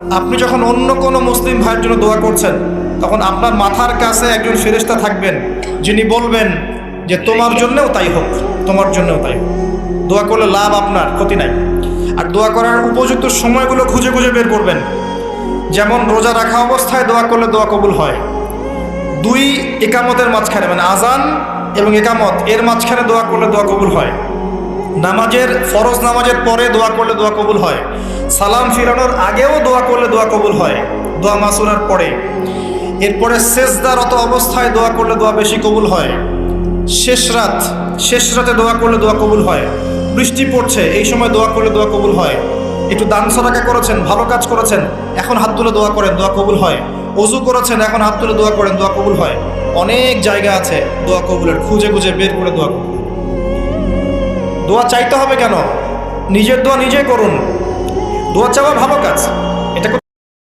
আপনি যখন অন্য কোনো মুসলিম ভাইয়ের জন্য দোয়া করছেন, তখন আপনার মাথার কাছে একজন ফেরেশতা থাকবেন, যিনি বলবেন যে তোমার জন্যও তাই হোক, তোমার জন্যও তাই হোক। দোয়া করলে লাভ, আপনার ক্ষতি নাই। আর দোয়া করার উপযুক্ত সময়গুলো খুঁজে খুঁজে বের করবেন। যেমন রোজা রাখা অবস্থায় দোয়া করলে দোয়া কবুল হয়। দুই একামতের মাঝখানে, মানে আজান এবং একামত এর মাঝখানে দোয়া করলে দোয়া কবুল হয়। নামাজের, ফরজ নামাজের পরে দোয়া করলে দোয়া কবুল হয়। সালাম ফিরানোর আগেও দোয়া করলে দোয়া কবুল হয়, দোয়া মাসুরার পরে। এরপরে সেজদারত অবস্থায় দোয়া করলে দোয়া বেশি কবুল হয়। শেষ রাতে দোয়া করলে দোয়া কবুল হয়। বৃষ্টি পড়ছে, এই সময় দোয়া করলে দোয়া কবুল হয়। একটু দান সদকা করেছেন, ভালো কাজ করেছেন, এখন হাত তুলে দোয়া করেন, দোয়া কবুল হয়। অজু করেছেন, এখন হাত তুলে দোয়া করেন, দোয়া কবুল হয়। অনেক জায়গা আছে দোয়া কবুলের, খুঁজে খুঁজে বের করে দোয়া কবুল। দোয়া চাইতে হবে কেন? নিজের দোয়া নিজে করুন। দোয়া চাওয়া ভালো কাজ।